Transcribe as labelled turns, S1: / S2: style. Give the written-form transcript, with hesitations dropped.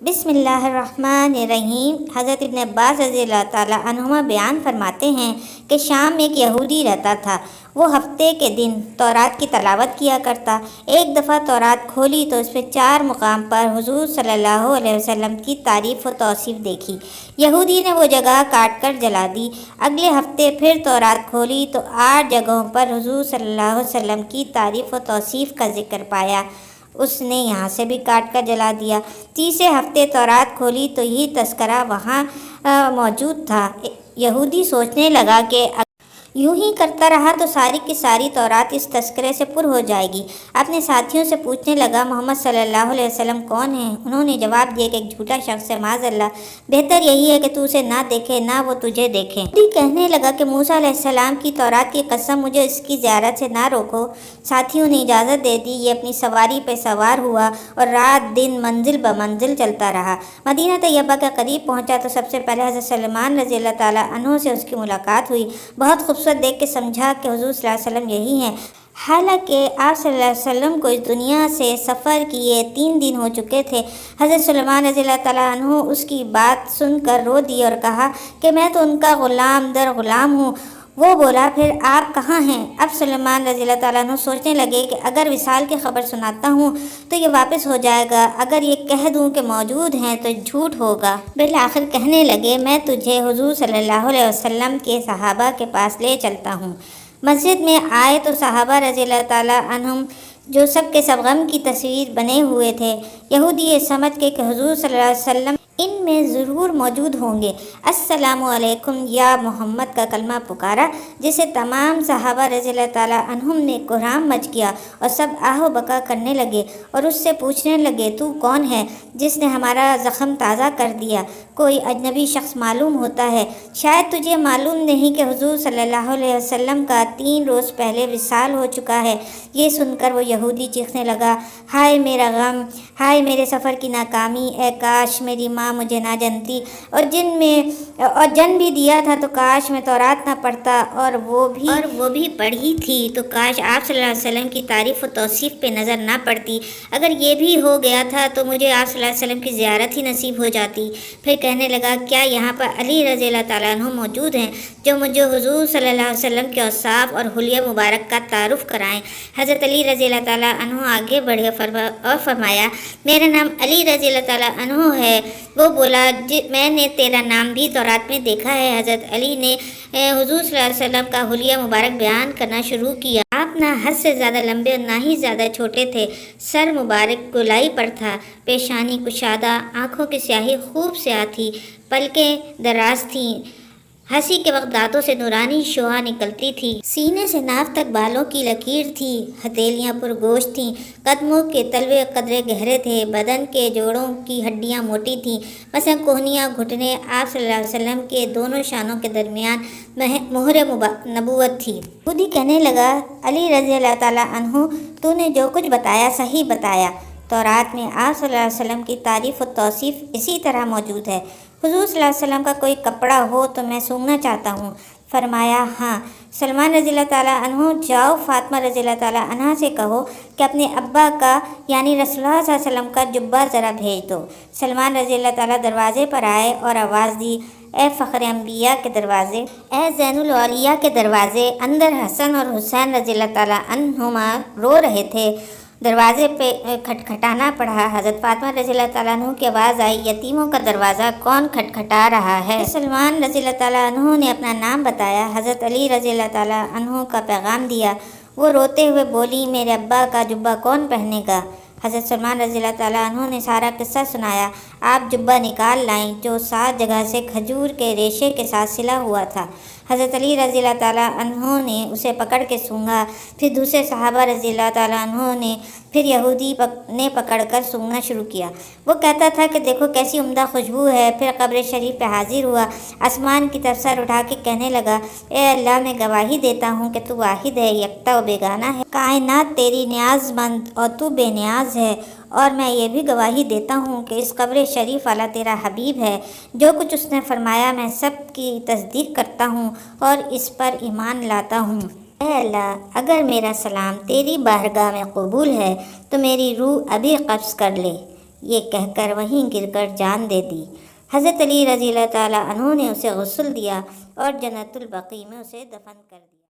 S1: بسم اللہ الرحمن الرحیم۔ حضرت ابن عباس رضی اللہ تعالیٰ عنہما بیان فرماتے ہیں کہ شام میں ایک یہودی رہتا تھا۔ وہ ہفتے کے دن تورات کی تلاوت کیا کرتا۔ ایک دفعہ تورات کھولی تو اس میں 4 مقام پر حضور صلی اللہ علیہ وسلم کی تعریف و توصیف دیکھی۔ یہودی نے وہ جگہ کاٹ کر جلا دی۔ اگلے ہفتے پھر تورات کھولی تو 8 جگہوں پر حضور صلی اللہ علیہ وسلم کی تعریف و توصیف کا ذکر پایا۔ اس نے یہاں سے بھی کاٹ کر جلا دیا۔ تیسرے ہفتے تورات کھولی تو یہی تذکرہ وہاں موجود تھا۔ یہودی سوچنے لگا کہ یوں ہی کرتا رہا تو ساری کی ساری تورات اس تذکرے سے پر ہو جائے گی۔ اپنے ساتھیوں سے پوچھنے لگا، محمد صلی اللہ علیہ وسلم کون ہیں؟ انہوں نے جواب دیا کہ ایک جھوٹا شخص ہے، معاذ اللہ، بہتر یہی ہے کہ تو اسے نہ دیکھے نہ وہ تجھے دیکھے۔ یہودی کہنے لگا کہ موسیٰ علیہ السلام کی تورات کی قسم، مجھے اس کی زیارت سے نہ روکو۔ ساتھیوں نے اجازت دے دی۔ یہ اپنی سواری پہ سوار ہوا اور رات دن منزل بمنزل چلتا رہا۔ مدینہ طیبہ کے قریب پہنچا تو سب سے پہلے حضرت سلمان رضی اللہ تعالیٰ عنہ سے اس کی ملاقات ہوئی۔ بہت خوبصورت دیکھ کے سمجھا کہ حضور صلی اللہ علیہ وسلم یہی ہیں۔ حالانکہ آپ صلی اللہ علیہ وسلم کو اس دنیا سے سفر کیے 3 دن ہو چکے تھے۔ حضرت سلمان رضی اللہ تعالیٰ عنہ اس کی بات سن کر رو دیے اور کہا کہ میں تو ان کا غلام در غلام ہوں۔ وہ بولا، پھر آپ کہاں ہیں؟ اب سلمان رضی اللہ تعالیٰ عنہ سوچنے لگے کہ اگر وصال کی خبر سناتا ہوں تو یہ واپس ہو جائے گا، اگر یہ کہہ دوں کہ موجود ہیں تو جھوٹ ہوگا۔ بالآخر کہنے لگے، میں تجھے حضور صلی اللہ علیہ وسلم کے صحابہ کے پاس لے چلتا ہوں۔ مسجد میں آئے تو صحابہ رضی اللہ تعالیٰ عنہم جو سب کے سب غم کی تصویر بنے ہوئے تھے، یہودی یہ سمجھ کے کہ حضور صلی اللہ علیہ وسلم ان میں ضرور موجود ہوں گے، السلام علیکم یا محمد کا کلمہ پکارا، جسے تمام صحابہ رضی اللہ تعالیٰ عنہم نے کوہرام مچ گیا اور سب آہ و بکا کرنے لگے اور اس سے پوچھنے لگے، تو کون ہے جس نے ہمارا زخم تازہ کر دیا؟ کوئی اجنبی شخص معلوم ہوتا ہے، شاید تجھے معلوم نہیں کہ حضور صلی اللہ علیہ وسلم کا 3 روز پہلے وصال ہو چکا ہے۔ یہ سن کر وہ یہودی چیخنے لگا، ہائے میرا غم، ہائے میرے سفر کی ناکامی، اے کاش میری ماں مجھے نہ جنتی اور جن بھی دیا تھا تو کاش میں تورات نہ پڑھتا اور وہ بھی پڑھی تھی تو کاش آپ صلی اللہ علیہ وسلم کی تعریف و توصیف پہ نظر نہ پڑتی، اگر یہ بھی ہو گیا تھا تو مجھے آپ صلی اللہ علیہ وسلم کی زیارت ہی نصیب ہو جاتی۔ پھر کہنے لگا، کیا یہاں پر علی رضی اللہ تعالیٰ عنہ موجود ہیں جو مجھے حضور صلی اللہ علیہ وسلم کے اوصاف اور حلیہ مبارک کا تعارف کرائیں؟ حضرت علی رضی اللہ تعالیٰ عنہ آگے بڑھے اور فرمایا، میرا نام علی رضی اللہ تعالیٰ عنہ ہے۔ وہ بولا، میں نے تیرا نام بھی تورات میں دیکھا ہے۔ حضرت علی نے حضور صلی اللہ علیہ وسلم کا حلیہ مبارک بیان کرنا شروع کیا۔ آپ نہ حد سے زیادہ لمبے اور نہ ہی زیادہ چھوٹے تھے، سر مبارک گولائی پر تھا، پیشانی کشادہ، آنکھوں کی سیاہی خوب سیاہ تھی، پلکیں دراز تھیں، ہنسی کے وقت دانتوں سے نورانی شعاع نکلتی تھی، سینے سے ناف تک بالوں کی لکیر تھی، ہتھیلیاں پر گوشت تھیں، قدموں کے تلوے قدرے گہرے تھے، بدن کے جوڑوں کی ہڈیاں موٹی تھیں، مثلا کوہنیاں گھٹنے، آپ صلی اللہ علیہ وسلم کے دونوں شانوں کے درمیان مہر نبوت تھی۔ خود ہی کہنے لگا، علی رضی اللہ تعالیٰ عنہ، تو نے جو کچھ بتایا صحیح بتایا۔ تورات میں آپ صلی اللہ علیہ وسلم کی تعریف و توصیف اسی طرح موجود ہے۔ حضور صلی اللہ علیہ وسلم کا کوئی کپڑا ہو تو میں سونگنا چاہتا ہوں۔ فرمایا، ہاں۔ سلمان رضی اللہ تعالیٰ عنہ، جاؤ فاطمہ رضی اللہ تعالیٰ عنہ سے کہو کہ اپنے ابا کا یعنی رسول اللہ صلی اللہ علیہ وسلم کا جبہ ذرا بھیج دو۔ سلمان رضی اللہ تعالیٰ دروازے پر آئے اور آواز دی، اے فخر انبیاء کے دروازے، اے زین الاولیاء کے دروازے۔ اندر حسن اور حسین رضی اللہ تعالیٰ عنہما رو رہے تھے۔ دروازے پہ کھٹکھٹانا پڑا۔ حضرت فاطمہ رضی اللہ تعالیٰ عنہ کی آواز آئی، یتیموں کا دروازہ کون کھٹکھٹا رہا ہے؟ سلمان رضی اللہ تعالیٰ عنہ نے اپنا نام بتایا، حضرت علی رضی اللہ تعالیٰ عنہ کا پیغام دیا۔ وہ روتے ہوئے بولی، میرے ابا کا جبہ کون پہنے گا؟ حضرت سلمان رضی اللہ تعالیٰ عنہ نے سارا قصہ سنایا۔ آپ جبہ نکال لائیں جو 7 جگہ سے کھجور کے ریشے کے ساتھ سلا ہوا تھا۔ حضرت علی رضی اللہ تعالیٰ عنہ نے اسے پکڑ کے سونگھا، پھر دوسرے صحابہ رضی اللہ تعالیٰ عنہ نے، پھر یہودی نے پکڑ کر سونگھنا شروع کیا۔ وہ کہتا تھا کہ دیکھو کیسی عمدہ خوشبو ہے۔ پھر قبر شریف پہ حاضر ہوا، آسمان کی طرف سر اٹھا کے کہنے لگا، اے اللہ، میں گواہی دیتا ہوں کہ تو واحد ہے، یکتا و بیگانہ ہے، کائنات تیری نیاز مند اور تو بے نیاز ہے، اور میں یہ بھی گواہی دیتا ہوں کہ اس قبر شریف والا تیرا حبیب ہے، جو کچھ اس نے فرمایا میں سب کی تصدیق کرتا ہوں اور اس پر ایمان لاتا ہوں۔ اے اللہ، اگر میرا سلام تیری بارگاہ میں قبول ہے تو میری روح ابھی قبض کر لے۔ یہ کہہ کر وہیں گر کر جان دے دی۔ حضرت علی رضی اللہ تعالیٰ عنہ نے اسے غسل دیا اور جنت البقیع میں اسے دفن کر دیا۔